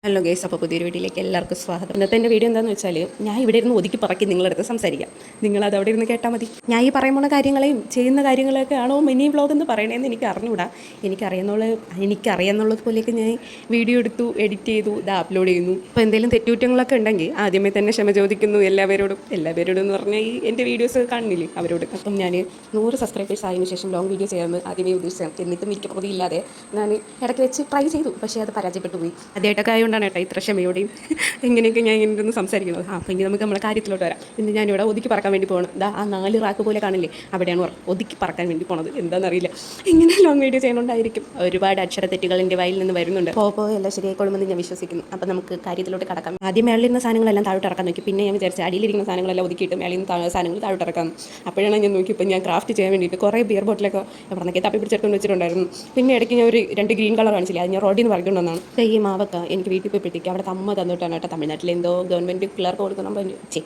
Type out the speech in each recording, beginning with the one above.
Hello guys, അപ്പോൾ പുതിയൊരു വീഡിയോയിലേക്ക് എല്ലാവർക്കും സ്വാഗതം. ഇന്നത്തെ എൻ്റെ വീഡിയോ എന്താണെന്ന് വെച്ചാൽ, ഞാൻ ഇവിടെ ഇരുന്ന് ഒതുക്കി പറക്കി നിങ്ങളുടെ അടുത്ത് സംസാരിക്കാം. നിങ്ങളത് അവിടെ ഇരുന്ന് കേട്ടാൽ മതി. ഞാൻ ഈ പറയുന്ന കാര്യങ്ങളെയും ചെയ്യുന്ന കാര്യങ്ങളൊക്കെ ആണോ മിനി വ്ളോഗ് എന്ന് പറയണേന്ന് എനിക്ക് അറിഞ്ഞുകൂടാ. എനിക്കറിയാന്നുള്ളത് പോലെയൊക്കെ ഞാൻ വീഡിയോ എടുത്തു, എഡിറ്റ് ചെയ്തു, ഇത് അപ്ലോഡ് ചെയ്യുന്നു. അപ്പോൾ എന്തെങ്കിലും തെറ്റുകുറ്റങ്ങളൊക്കെ ഉണ്ടെങ്കിൽ ആദ്യമേ തന്നെ ക്ഷമ ചോദിക്കുന്നു എല്ലാവരോടും എന്ന് പറഞ്ഞാൽ ഈ എൻ്റെ വീഡിയോസ് കാണുന്നില്ലേ അവരോട്. അപ്പം ഞാൻ 100 സബ്സ്ക്രൈബേഴ്സ് ആയതിനു ശേഷം ലോങ് വീഡിയോ ചെയ്യാമെന്ന് ആദ്യമേ ഉദ്ദേശിച്ചത്. എന്നിട്ടും എനിക്ക് പ്രതിയില്ലാതെ ഞാൻ ഇടയ്ക്ക് വെച്ച് ട്രൈ ചെയ്തു, പക്ഷേ അത് പരാജയപ്പെട്ടു പോയി. അതേട്ടൊക്കെ കൊണ്ടാണ് കേട്ടോ ഇത്ര ക്ഷമയോടെയും എങ്ങനെയൊക്കെ ഞാൻ ഇങ്ങനെ ഇരുന്ന് സംസാരിക്കുന്നത്. അപ്പോൾ ഇനി നമുക്ക് നമ്മുടെ കാര്യത്തിലോട്ട് വരാം. ഇന്ന് ഞാനിവിടെ ഒതുക്കി പറക്കാൻ വേണ്ടി പോകണം. ആ 4 റാക്ക് പോലെ കാണില്ലേ, അവിടെയാണ് ഒതുക്കി പറക്കാൻ വേണ്ടി പോണത്. എന്താണെന്നറിയില്ല, ഇങ്ങനെ ലോങ് വീഡിയോ ചെയ്യുന്നുണ്ടായിരിക്കും. ഒരുപാട് അക്ഷരത്തെറ്റുകൾ എൻ്റെ വായിൽ നിന്ന് വരുന്നുണ്ട്. എല്ലാം ശരിയായിക്കൊള്ളുമെന്ന് ഞാൻ വിശ്വസിക്കുന്നു. അപ്പോൾ നമുക്ക് കാര്യത്തിലോട്ട് കടക്കാം. ആദ്യം മേളിലിരുന്ന സാധനങ്ങളെല്ലാം താഴോട്ട് ഇറക്കാൻ നോക്കി. പിന്നെ ഞാൻ വിചാരിച്ചു അടിയിലിരിക്കുന്ന സാധനങ്ങളെല്ലാം ഒതുക്കിയിട്ട് മേളിൽ നിന്ന് സാധനങ്ങൾ താഴോട്ട് ഇറക്കാം. അപ്പോഴാണ് ഞാൻ നോക്കി, ഇപ്പോൾ ഞാൻ ക്രാഫ്റ്റ് ചെയ്യാൻ വേണ്ടിയിട്ട് കുറേ ബിയർ ബോട്ടിലൊക്കെ അവിടെ നിന്നൊക്കെ തപ്പി പിടിച്ചെടുത്ത് വെച്ചിട്ടുണ്ടായിരുന്നു. പിന്നെ ഇടയ്ക്ക് ഞാൻ ഒരു 2 ഗ്രീൻ കളർ കാണിച്ചില്ല, അത് ഞാൻ റോഡിൽ നിന്ന് പറഞ്ഞുകൊണ്ടാണ്. ഈ മാവക്ക എനിക്ക് വീട്ടിൽ പോയിപ്പോഴത്തേക്ക് അവിടെ അമ്മ തന്നിട്ടാണ് കേട്ടോ. തമിഴ്നാട്ടിൽ എന്തോ ഗവൺമെൻറ് പിള്ളേർക്ക് കൊടുക്കണം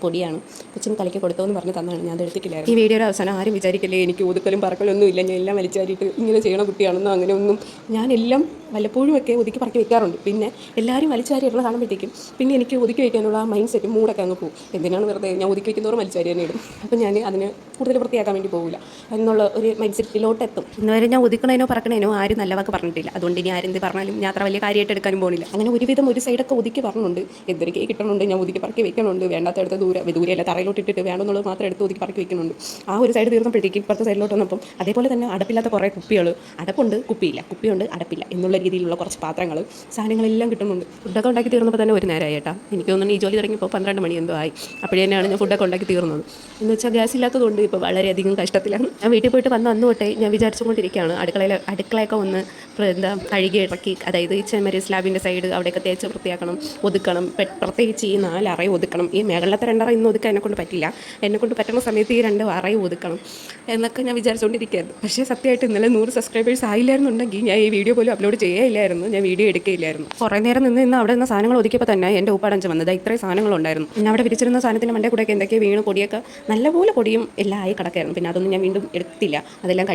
പൊടിയാണ്, കൊച്ചിന് കലക്കി കൊടുത്തോന്ന് പറഞ്ഞ് തന്നാണ്. ഞാൻ അത് എടുത്തിട്ടില്ലായിരുന്നു. ഈ വീഡിയോയുടെ അവസാനം ആരും വിചാരിക്കില്ലേ എനിക്ക് ഒതുക്കലും പറക്കലൊന്നും ഇല്ല, ഞാൻ എല്ലാം വലിച്ചാരിയിട്ട് ഇങ്ങനെ ചെയ്യണ കുട്ടിയാണെന്നോ അങ്ങനെയൊന്നും. ഞാനെല്ലാം വല്ലപ്പോഴും ഒക്കെ ഒതുക്കി പറക്കി വെക്കാറുണ്ട്. പിന്നെ എല്ലാവരും വലിച്ചാരിയിട്ടുള്ള കാണുമ്പോഴത്തേക്കും പിന്നെ എനിക്ക് ഒതുക്കി വയ്ക്കാനുള്ള മൈൻഡ് സെറ്റ് മൂടൊക്കെ അങ്ങ് പോകും. എന്തിനാണ് വെറുതെ ഞാൻ ഒതുക്കി വയ്ക്കുന്നവരും വലിച്ചാരി തന്നെ ഇടും. അപ്പോൾ ഞാൻ അതിന് കൂടുതൽ വൃത്തിയാക്കാൻ വേണ്ടി പോകില്ല എന്നുള്ള ഒരു മൈൻഡ് സെറ്റിലോട്ട് എത്തും. ഇന്നുവരെ ഞാൻ ഒതുക്കണേനോ പറക്കണേനോ ആരും നല്ല വാക്ക് പറഞ്ഞിട്ടില്ല. അതുകൊണ്ട് ഇനി ആരെന്ത് പറഞ്ഞാലും ഞാൻ അത്ര വലിയ കാര്യമായിട്ട് എടുക്കാനും പോകുന്നില്ല. അങ്ങനെ ഒരുവിധം ഒരു സൈഡൊക്കെ ഒതുക്കി പറഞ്ഞുണ്ട്. എന്തൊക്കെ കിട്ടണുണ്ട്, ഞാൻ ഒതുക്കി പറക്കി വെക്കണുണ്ട്. വേണ്ടാത്തടുത്ത് ദൂരെയല്ല തറയിലോട്ട് ഇട്ടിട്ട് വേണമെന്നുള്ളത് മാത്രം എടുത്ത് ഒതുക്കി പറക്കി വെക്കുന്നുണ്ട്. ആ ഒരു സൈഡ് തീർന്നപ്പോഴത്തേക്ക് ഇപ്പുറത്തെ സൈഡിലോട്ട് വന്നപ്പം അതേപോലെ തന്നെ അടപ്പില്ലാത്ത കുറേ കുപ്പികൾ, അടപ്പുണ്ട് കുപ്പിയില്ല, കുപ്പിയുണ്ട് അടപ്പില്ല എന്നുള്ള രീതിയിലുള്ള കുറച്ച് പാത്രങ്ങൾ സാധനങ്ങളെല്ലാം കിട്ടുന്നുണ്ട്. ഫുഡൊക്കെ ഉണ്ടാക്കി തീർന്നപ്പോൾ തന്നെ ഒരു നേരമായി കേട്ടോ. എനിക്ക് തോന്നുന്നു ഈ ജോലി തുടങ്ങിയപ്പോൾ 12 മണി എന്തോ ആയി. അപ്പോഴേ തന്നെയാണ് ഞാൻ ഫുഡൊക്കെ ഉണ്ടാക്കി തീർന്നത്. എന്ന് വെച്ചാൽ ഗ്യാസ് ഇല്ലാത്തതുകൊണ്ട് ഇപ്പോൾ വളരെയധികം കഷ്ടത്തിലാണ്. ഞാൻ വീട്ടിൽ പോയിട്ട് അന്ന് തൊട്ടേ ഞാൻ വിചാരിച്ചുകൊണ്ടിരിക്കുകയാണ് അടുക്കളയൊക്കെ ഒന്ന് കഴുകി ഇറക്കി, അതായത് ഈ ചെമ്മരി സ്ലാബിൻ്റെ സൈഡ് അവിടെയൊക്കെ തേച്ച് വൃത്തിയാക്കണം, ഒതുക്കണം. പ്രത്യേകിച്ച് ഈ 4 അറയും ഒതുക്കണം. ഈ മേഖലത്തെ 2 അറ ഇന്ന് ഒതുക്കാൻ എന്നെക്കൊണ്ട് പറ്റില്ല. എന്നെക്കൊണ്ട് പറ്റുന്ന സമയത്ത് ഈ 2 അറയും ഒതുക്കണം എന്നൊക്കെ ഞാൻ വിചാരിച്ചുകൊണ്ടിരിക്കുകയായിരുന്നു. പക്ഷേ സത്യമായിട്ട് ഇന്നലെ 100 സബ്സ്ക്രൈബേഴ്സ് ആയില്ലായിരുന്നുണ്ടെങ്കിൽ ഞാൻ ഈ വീഡിയോ പോലും അപ്ലോഡ് ചെയ്യില്ലായിരുന്നു, ഞാൻ വീഡിയോ എടുക്കുകയില്ലായിരുന്നു. കുറേ നേരം നിന്ന് അവിടെ നിന്ന് സാധനങ്ങൾ ഒതുക്കിയപ്പോൾ തന്നെ എൻ്റെ ഉപ്പാടഞ്ച് വന്നത് ഇത്രയും സാധനങ്ങളുണ്ടായിരുന്നു. പിന്നെ അവിടെ വിരിച്ചിരുന്ന സാധനത്തിൻ്റെ മണ്ടേ കൂടെയൊക്കെ എന്തൊക്കെയോ വീണ് പൊടിയൊക്കെ നല്ലപോലെ പൊടിയും എല്ലാം ആയി കിടക്കായിരുന്നു. പിന്നെ അതൊന്നും ഞാൻ വീണ്ടും എടുത്തില്ല. അതെല്ലാം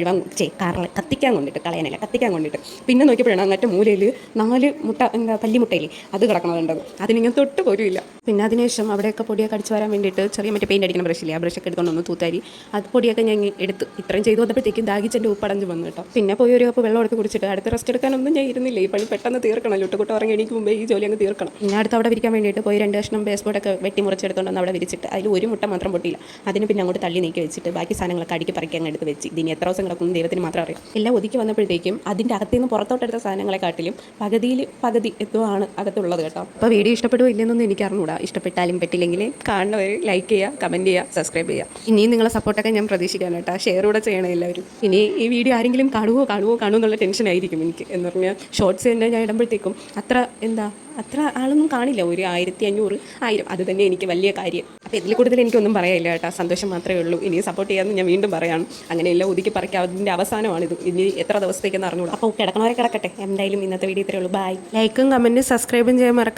കത്തിക്കാൻ കൊണ്ടിട്ട് കളയാനില്ല, കത്തിക്കാൻ കൊണ്ടിട്ട്. പിന്നെ നോക്കിയപ്പോഴാണ് അങ്ങനത്തെ മൂലയിൽ 4 മുട്ട പല്ലിമുട്ടയിൽ അത് കിടക്കണതുണ്ടത്. അതിനിങ്ങനെ തൊട്ട് പോലും ഇല്ല. പിന്നെ അതിനുശേഷം അവിടെയൊക്കെ പൊടിയൊക്കെ അടിച്ച് വരാൻ വേണ്ടിയിട്ട് ചെറിയ മറ്റേ പെയിൻ്റ് അടിക്കുന്ന ബ്രഷില്ലേ, ആ ബ്രഷൊക്കെ എടുത്തുകൊണ്ടൊന്ന് തൂത്താരി അത് പൊടിയൊക്കെ ഞാൻ എടുത്ത് ഇത്രയും ചെയ്തു വന്നപ്പോഴത്തേക്കും ദാഹിച്ചെൻ്റെ ഉപ്പടഞ്ച് വന്നു കേട്ടോ. പിന്നെ പോയി ഒരു കപ്പ് വെള്ളം എടുത്ത് കുടിച്ചിട്ട് അടുത്ത റെസ്റ്റ് എടുക്കാനൊന്നും ഞാൻ ഇരുന്നില്ല. ഈ പണി പെട്ടെന്ന് തീർക്കണം, ലുട്ടുകൂട്ട് ഉറങ്ങി എണീക്ക് മുമ്പേ ഈ ജോലി അങ്ങ് തീർക്കണം. പിന്നെ അടുത്ത് അവിടെ വിരിക്കാൻ വേണ്ടിയിട്ട് പോയി 2 കഷ്ണം ബേസ് ബോർഡൊക്കെ വെട്ടി മുറിച്ചെടുത്തോണ്ടെന്ന് അവിടെ വിരിച്ചിട്ട് അതിൽ ഒരു മുട്ട മാത്രം പൊട്ടിയില്ല. അതിന് പിന്നെ അങ്ങോട്ട് തള്ളി നീക്കി വെച്ചിട്ട് ബാക്കി സാധനങ്ങളൊക്കെ അടിക്കി പറക്കി അങ്ങ് എടുത്ത് വെച്ച്. ഇതിന് എത്ര ദിവസം കിടക്കും ദൈവത്തിന് മാത്രം അറിയാം. എല്ലാം ഒതുക്കി വന്നപ്പോഴത്തേക്കും അതിൻ്റെ അകത്തുനിന്ന് പുറത്തോട്ടെടുത്ത സാധനങ്ങളെക്കാട്ടിലും പകുതി എത്തുവാണ് അകത്തുള്ളത് കേട്ടോ. അപ്പോൾ വീഡിയോ ഇഷ്ടപ്പെടുമോ ഇല്ലെന്നൊന്നും എനിക്ക് അറിഞ്ഞൂടാ. ഇഷ്ടപ്പെട്ടാലും പറ്റില്ലെങ്കിൽ കാണുന്നവർ ലൈക്ക് ചെയ്യുക, കമൻറ്റ് ചെയ്യുക, സബ്സ്ക്രൈബ് ചെയ്യുക. ഇനിയും നിങ്ങളെ സപ്പോർട്ടൊക്കെ ഞാൻ പ്രതീക്ഷിക്കാൻ കേട്ടോ. ഷെയർ കൂടെ ചെയ്യണം എല്ലാവരും. ഇനി ഈ വീഡിയോ ആരെങ്കിലും കാണുമോ എന്നുള്ള ടെൻഷനായിരിക്കും എനിക്ക്. എന്ന് പറഞ്ഞാൽ ഷോർട്സ് തന്നെ ഞാൻ ഇടുമ്പോഴത്തേക്കും അത്ര ആളൊന്നും കാണില്ല. ഒരു 1500 1000 അത് തന്നെ എനിക്ക് വലിയ കാര്യം. അപ്പോൾ ഇതിൽ കൂടുതൽ എനിക്കൊന്നും പറയാനില്ല കേട്ടോ. സന്തോഷം മാത്രമേ ഉള്ളൂ. ഇനിയും സപ്പോർട്ട് ചെയ്യാമെന്ന് ഞാൻ വീണ്ടും പറയാണ്. അങ്ങനെയെല്ലാം ഒതുക്കി പറയ്ക്കാതിൻ്റെ അവസാനമാണിത്. ഇനി എത്ര ദിവസത്തേക്കെന്ന് അറിഞ്ഞൂടാ. അപ്പോൾ കിടക്കണവരെ കിടക്കട്ടെ. എന്തായാലും ഇന്നത്തെ വീഡിയോ ഇത്രയേ ഉള്ളൂ. ബൈ. ലൈക്കും കമൻറ്റും സബ്സ്ക്രൈബും ചെയ്യാൻ മറക്കാം.